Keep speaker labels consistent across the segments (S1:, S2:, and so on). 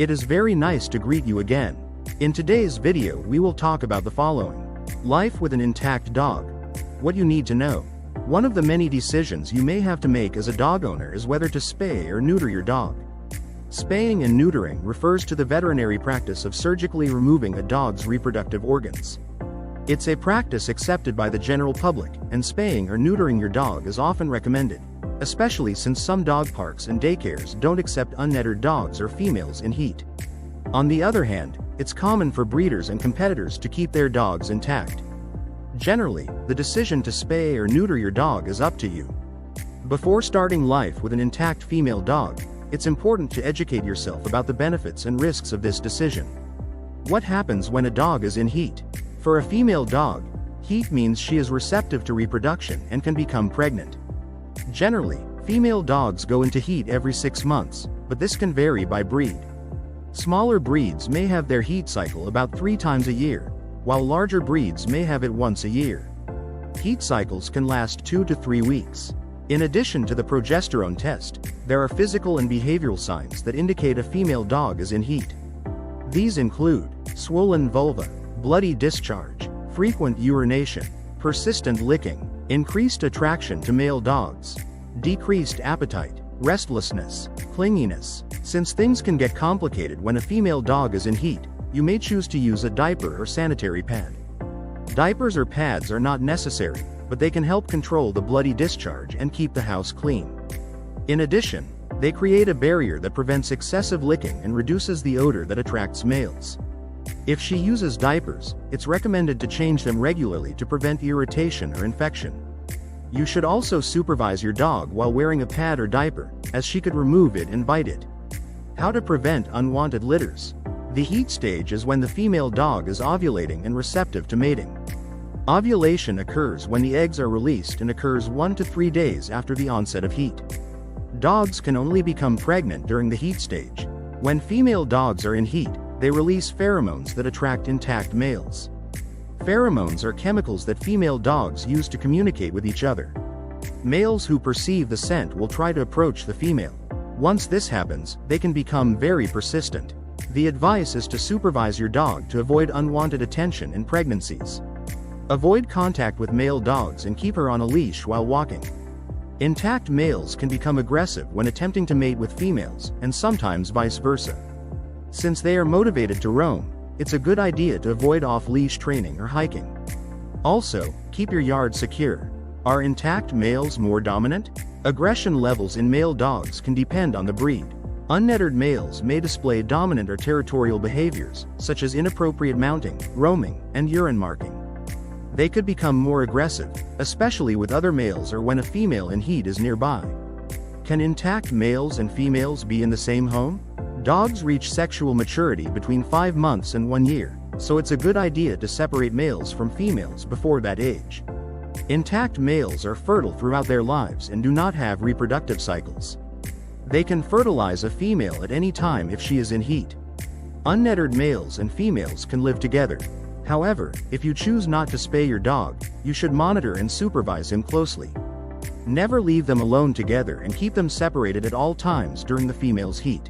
S1: It is very nice to greet you again. In today's video we will talk about the following. Life with an intact dog. What you need to know. One of the many decisions you may have to make as a dog owner is whether to spay or neuter your dog. Spaying and neutering refers to the veterinary practice of surgically removing a dog's reproductive organs. It's a practice accepted by the general public, and spaying or neutering your dog is often recommended, especially since some dog parks and daycares don't accept unnettered dogs or females in heat. On the other hand, it's common for breeders and competitors to keep their dogs intact. Generally, the decision to spay or neuter your dog is up to you. Before starting life with an intact female dog, it's important to educate yourself about the benefits and risks of this decision. What happens when a dog is in heat? For a female dog, heat means she is receptive to reproduction and can become pregnant. Generally, female dogs go into heat every 6 months, but this can vary by breed. Smaller breeds may have their heat cycle about 3 times a year, while larger breeds may have it once a year. Heat cycles can last 2 to 3 weeks. In addition to the progesterone test, there are physical and behavioral signs that indicate a female dog is in heat. These include swollen vulva, bloody discharge, frequent urination, persistent licking, increased attraction to male dogs, decreased appetite, restlessness, clinginess. Since things can get complicated when a female dog is in heat, you may choose to use a diaper or sanitary pad. Diapers or pads are not necessary, but they can help control the bloody discharge and keep the house clean. In addition, they create a barrier that prevents excessive licking and reduces the odor that attracts males. If she uses diapers, it's recommended to change them regularly to prevent irritation or infection. You should also supervise your dog while wearing a pad or diaper, as she could remove it and bite it. How to prevent unwanted litters. The heat stage is when the female dog is ovulating and receptive to mating. Ovulation occurs when the eggs are released and occurs 1 to 3 days after the onset of heat. Dogs can only become pregnant during the heat stage. When female dogs are in heat, they release pheromones that attract intact males. Pheromones are chemicals that female dogs use to communicate with each other. Males who perceive the scent will try to approach the female. Once this happens, they can become very persistent. The advice is to supervise your dog to avoid unwanted attention in pregnancies. Avoid contact with male dogs and keep her on a leash while walking. Intact males can become aggressive when attempting to mate with females, and sometimes vice versa. Since they are motivated to roam, it's a good idea to avoid off-leash training or hiking. Also, keep your yard secure. Are intact males more dominant? Aggression levels in male dogs can depend on the breed. Unnettered males may display dominant or territorial behaviors, such as inappropriate mounting, roaming, and urine marking. They could become more aggressive, especially with other males or when a female in heat is nearby. Can intact males and females be in the same home? Dogs reach sexual maturity between 5 months and 1 year, so it's a good idea to separate males from females before that age. Intact males are fertile throughout their lives and do not have reproductive cycles. They can fertilize a female at any time if she is in heat. Unnettered males and females can live together. However, if you choose not to spay your dog, you should monitor and supervise him closely. Never leave them alone together and keep them separated at all times during the female's heat.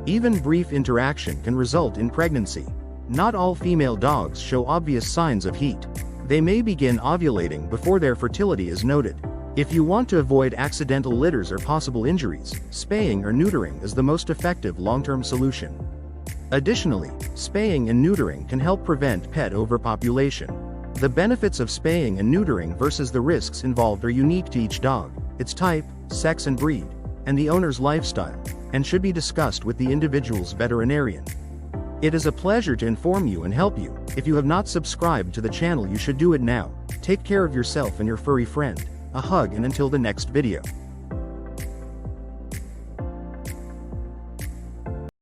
S1: Even brief interaction can result in pregnancy. Not all female dogs show obvious signs of heat. They may begin ovulating before their fertility is noted. If you want to avoid accidental litters or possible injuries, spaying or neutering is the most effective long-term solution. Additionally, spaying and neutering can help prevent pet overpopulation. The benefits of spaying and neutering versus the risks involved are unique to each dog, its type, sex and breed, and the owner's lifestyle, and should be discussed with the individual's veterinarian. It is a pleasure to inform you and help you. If you have not subscribed to the channel, you should do it now. Take care of yourself and your furry friend. A hug, and until the next video.